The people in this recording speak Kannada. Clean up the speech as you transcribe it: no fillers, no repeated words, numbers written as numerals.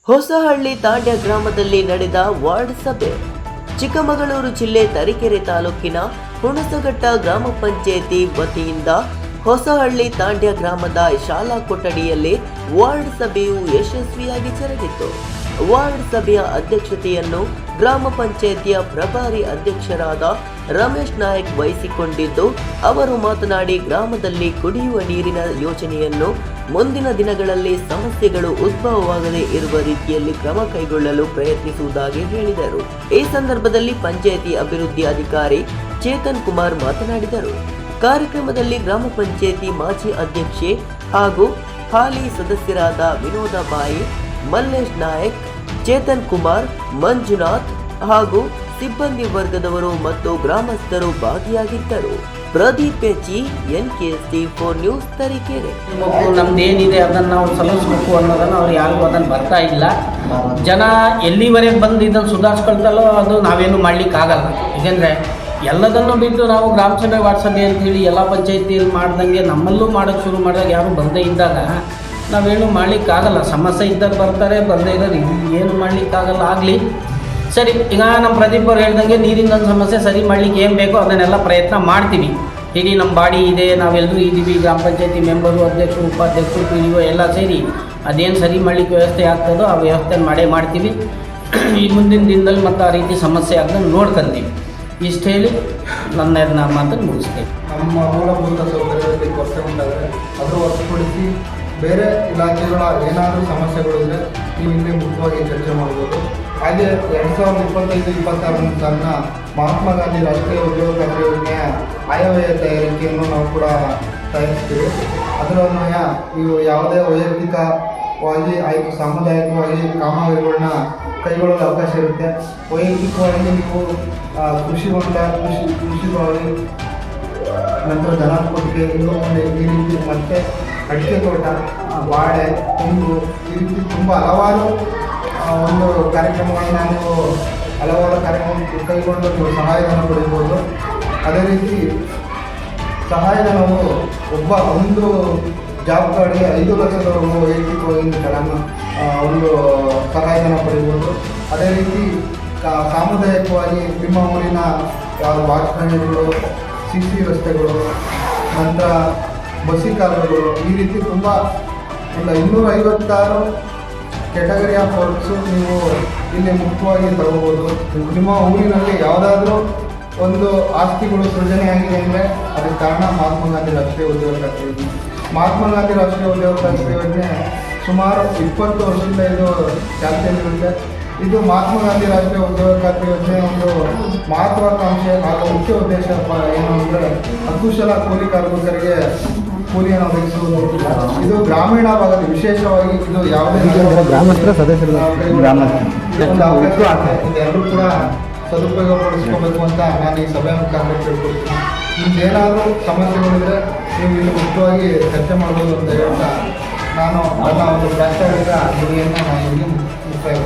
ಹೊಸಹಳ್ಳಿ ತಾಂಡ್ಯ ಗ್ರಾಮದಲ್ಲಿ ನಡೆದ ವಾರ್ಡ್ ಸಭೆ. ಚಿಕ್ಕಮಗಳೂರು ಜಿಲ್ಲೆ ತರೀಕೆರೆ ತಾಲೂಕಿನ ಹುಣಸಘಟ್ಟ ಗ್ರಾಮ ಪಂಚಾಯಿತಿ ವತಿಯಿಂದ ಹೊಸಹಳ್ಳಿ ತಾಂಡ್ಯ ಗ್ರಾಮದ ಶಾಲಾ ಕೊಠಡಿಯಲ್ಲಿ ವಾರ್ಡ್ ಸಭೆಯು ಯಶಸ್ವಿಯಾಗಿ ಜರುಗಿತು. ವಾರ್ಡ್ ಸಭೆಯ ಅಧ್ಯಕ್ಷತೆಯನ್ನು ಗ್ರಾಮ ಪಂಚಾಯಿತಿಯ ಪ್ರಭಾರಿ ಅಧ್ಯಕ್ಷರಾದ ರಮೇಶ್ ನಾಯಕ್ ವಹಿಸಿಕೊಂಡಿದ್ದು, ಅವರು ಮಾತನಾಡಿ ಗ್ರಾಮದಲ್ಲಿ ಕುಡಿಯುವ ನೀರಿನ ಯೋಜನೆಯನ್ನು ಮುಂದಿನ ದಿನಗಳಲ್ಲಿ ಸಮಸ್ಯೆಗಳು ಉದ್ಭವವಾಗದೇ ಇರುವ ರೀತಿಯಲ್ಲಿ ಕ್ರಮ ಕೈಗೊಳ್ಳಲು ಪ್ರಯತ್ನಿಸುವುದಾಗಿ ಹೇಳಿದರು. ಈ ಸಂದರ್ಭದಲ್ಲಿ ಪಂಚಾಯಿತಿ ಅಭಿವೃದ್ಧಿ ಅಧಿಕಾರಿ ಚೇತನ್ ಕುಮಾರ್ ಮಾತನಾಡಿದರು. ಕಾರ್ಯಕ್ರಮದಲ್ಲಿ ಗ್ರಾಮ ಪಂಚಾಯಿತಿ ಮಾಜಿ ಅಧ್ಯಕ್ಷೆ ಹಾಗೂ ಹಾಲಿ ಸದಸ್ಯರಾದ ವಿನೋದಬಾಯಿ, ಮಲ್ಲೇಶ್ ನಾಯಕ್, ಚೇತನ್ ಕುಮಾರ್, ಮಂಜುನಾಥ್ ಹಾಗೂ ಸಿಬ್ಬಂದಿ ವರ್ಗದವರು ಮತ್ತು ಗ್ರಾಮಸ್ಥರು ಭಾಗಿಯಾಗಿದ್ದರು. Pradeep H, NKST4 news, Tarikere. ನಮ್ದೇನಿದೆ ಅದನ್ನು ನಾವು ಸಲ್ಲಿಸಬೇಕು ಅನ್ನೋದನ್ನು ಅವ್ರು ಯಾರಿಗೂ ಅದನ್ನು ಬರ್ತಾ ಇಲ್ಲ. ಜನ ಎಲ್ಲಿವರೆಗೆ ಬಂದು ಇದನ್ನು ಸುಧಾರಿಸ್ಕೊಳ್ತಲ್ಲೋ ಅದು ನಾವೇನು ಮಾಡಲಿಕ್ಕಾಗಲ್ಲ. ಏಕೆಂದರೆ ಎಲ್ಲದನ್ನು ಬಿಟ್ಟು ನಾವು ಗ್ರಾಮ ಸಭೆ ವಾರ್ಡ್ ಸಭೆ ಅಂತೇಳಿ ಎಲ್ಲ ಪಂಚಾಯತಿಯಲ್ಲಿ ಮಾಡ್ದಂಗೆ ನಮ್ಮಲ್ಲೂ ಮಾಡೋಕ್ಕೆ ಶುರು ಮಾಡಿದಾಗ ಯಾರು ಬಂದೇ ಇದ್ದಾಗ ನಾವೇನು ಮಾಡಲಿಕ್ಕಾಗಲ್ಲ. ಸಮಸ್ಯೆ ಇದ್ದಾಗ ಬರ್ತಾರೆ, ಬಂದೇ ಇರೋದು ಏನು ಮಾಡಲಿಕ್ಕಾಗಲ್ಲ. ಆಗಲಿ ಸರಿ. ಈಗ ನಮ್ಮ ಪ್ರದೀಪ್ ಅವ್ರು ಹೇಳ್ದಂಗೆ ನೀರಿನ ಸಮಸ್ಯೆ ಸರಿ ಮಾಡಲಿಕ್ಕೆ ಏನು ಬೇಕೋ ಅದನ್ನೆಲ್ಲ ಪ್ರಯತ್ನ ಮಾಡ್ತೀವಿ. ಇಡೀ ನಮ್ಮ ಬಾಡಿ ಇದೆ, ನಾವೆಲ್ಲರೂ ಇದ್ದೀವಿ, ಗ್ರಾಮ ಪಂಚಾಯತಿ ಮೆಂಬರು, ಅಧ್ಯಕ್ಷರು, ಉಪಾಧ್ಯಕ್ಷರು, PDO ಎಲ್ಲ ಸೇರಿ ಅದೇನು ಸರಿ ಮಾಡಲಿಕ್ಕೆ ವ್ಯವಸ್ಥೆ ಆಗ್ತದೋ ಆ ವ್ಯವಸ್ಥೆ ಮಾಡ್ತೀವಿ. ಈ ಮುಂದಿನ ದಿನದಲ್ಲಿ ಮತ್ತು ಆ ರೀತಿ ಸಮಸ್ಯೆ ಆಗ್ದಂಗೆ ನೋಡ್ಕೊಂತೀವಿ. ಇಷ್ಟು ಹೇಳಿ ನನ್ನ ಮಾತನ್ನು ಮುಗಿಸ್ತೇವೆ. ನಮ್ಮ ಮೂಲಭೂತ ಸೌಕರ್ಯದಲ್ಲಿ ಕೊರತೆ ಉಂಟಾದರೆ ಅದರ ಹೊರತುಪಡಿಸಿ ಬೇರೆ ಇಲಾಖೆಗಳ ಏನಾದರೂ ಸಮಸ್ಯೆಗಳಿದ್ದರೆ ನೀವು ಇಲ್ಲಿ ಮುಖ್ಯವಾಗಿ ಚರ್ಚೆ ಮಾಡ್ಬೋದು. ಹಾಗೆ 2025-26ನೇ ಸಾಲಿನ ಮಹಾತ್ಮ ಗಾಂಧಿ ರಾಷ್ಟ್ರೀಯ ಉದ್ಯೋಗ ಖಾತ್ರಿ ಯೋಜನೆಯ ಆಯವ್ಯಯ ತಯಾರಿಕೆಯನ್ನು ನಾವು ಕೂಡ ತಯಾರಿಸ್ತೀವಿ. ಅದರ ಅನ್ವಯ ನೀವು ಯಾವುದೇ ವೈಯಕ್ತಿಕವಾಗಿ ಆಯಿತು ಸಾಮುದಾಯಿಕವಾಗಿ ಕಾಮಗಾರಿಗಳನ್ನ ಕೈಗೊಳ್ಳಲು ಅವಕಾಶ ಇರುತ್ತೆ. ವೈಯಕ್ತಿಕವಾಗಿ ನೀವು ಕೃಷಿ ಹೊಂಡ, ಕೃಷಿಗಾಗಿ ನಂತರ ದನ ಕೊಟ್ಟಿಗೆ, ಇನ್ನೂ ಈ ರೀತಿ ಮತ್ತು ಅಡಿಕೆ ತೋಟ, ಬಾಳೆ, ತೆಂಗು, ಈ ರೀತಿ ತುಂಬ ಹಲವಾರು ಒಂದು ಕಾರ್ಯಕ್ರಮಗಳನ್ನ ನೀವು ಹಲವಾರು ಕಾರ್ಯಕ್ರಮ ಕೈಗೊಂಡು ನೀವು ಸಹಾಯಧನ ಪಡಿಬೋದು. ಅದೇ ರೀತಿ ಸಹಾಯಧನವು ಒಂದು ಜಾಬ್ ಕಾರ್ಡ್ಗೆ 5 ಲಕ್ಷದವರೆಗೂ ವೈಯಕ್ತಿಕವಾಗಿ ಒಂದು ಸಹಾಯಧನ ಪಡಿಬೋದು. ಅದೇ ರೀತಿ ಸಾಮುದಾಯಿಕವಾಗಿ ನಿಮ್ಮ ಊರಿನ ವಾಚ್ಮನ್ಗಳು, CC ರಸ್ತೆಗಳು, ನಂತರ ಬಸ್ಸಿಕಾಲುಗಳು, ಈ ರೀತಿ ತುಂಬ ಒಂದು 256 ಕ್ಯಾಟಗರಿ ಆಫ್ ವರ್ಕ್ಸು ನೀವು ಇಲ್ಲಿ ಮುಖ್ಯವಾಗಿ ತಗೋಬೋದು. ನಿಮ್ಮ ಊರಿನಲ್ಲಿ ಯಾವುದಾದ್ರೂ ಒಂದು ಆಸ್ತಿಗಳು ಸೃಜನೆಯಾಗಿದೆ ಅಂದರೆ ಅದಕ್ಕೆ ಕಾರಣ ಮಹಾತ್ಮ ಗಾಂಧಿ ರಾಷ್ಟ್ರೀಯ ಉದ್ಯೋಗ ಖಾತ್ರಿ ಯೋಜನೆ. ಮಹಾತ್ಮ ಗಾಂಧಿ ರಾಷ್ಟ್ರೀಯ ಉದ್ಯೋಗ ಖಾತ್ರಿ ಯೋಜನೆ ಸುಮಾರು 20 ವರ್ಷದಿಂದ ಇದು ಚಾಲ್ತಿಯಲ್ಲಿರುತ್ತೆ. ಇದು ಮಹಾತ್ಮ ಗಾಂಧಿ ರಾಷ್ಟ್ರೀಯ ಉದ್ಯೋಗ ಖಾತ್ರಿ ಯೋಜನೆ ಒಂದು ಮಹತ್ವಾಕಾಂಕ್ಷೆ ಹಾಗೂ ಮುಖ್ಯ ಉದ್ದೇಶ ಏನು ಅಂದರೆ ಅಕುಶಲ ಕೂಲಿ ಕಾರ್ಮಿಕರಿಗೆ ಕೂಲಿಯನ್ನು ಒದಗಿಸುವುದು. ಇದು ಗ್ರಾಮೀಣ ಭಾಗದಲ್ಲಿ ವಿಶೇಷವಾಗಿ ಇದು ಯಾವುದೇ ಗ್ರಾಮಸ್ಥರ ಸದಸ್ಯರು ಇದೆಲ್ಲರೂ ಕೂಡ ಸದುಪಯೋಗಪಡಿಸ್ಕೋಬೇಕು ಅಂತ ನಾನು ಈ ಸಭೆ ಮುಖಾಂತರ ಕೇಳ್ಕೊಳ್ತೀನಿ. ನಿಮ್ದೇನಾದರೂ ಸಮಸ್ಯೆಗಳಿದ್ರೆ ನೀವು ಇಲ್ಲಿ ಮುಖ್ಯವಾಗಿ ಚರ್ಚೆ ಮಾಡ್ಬೋದು ಅಂತ ಹೇಳ್ತಾ ನಾನು ನನ್ನ ಒಂದು ಪ್ರಾಸ್ತಾವಿಕ ಗುರಿಯನ್ನು ನಾನು ಇಲ್ಲಿ ಮುಕ್ತಾಯ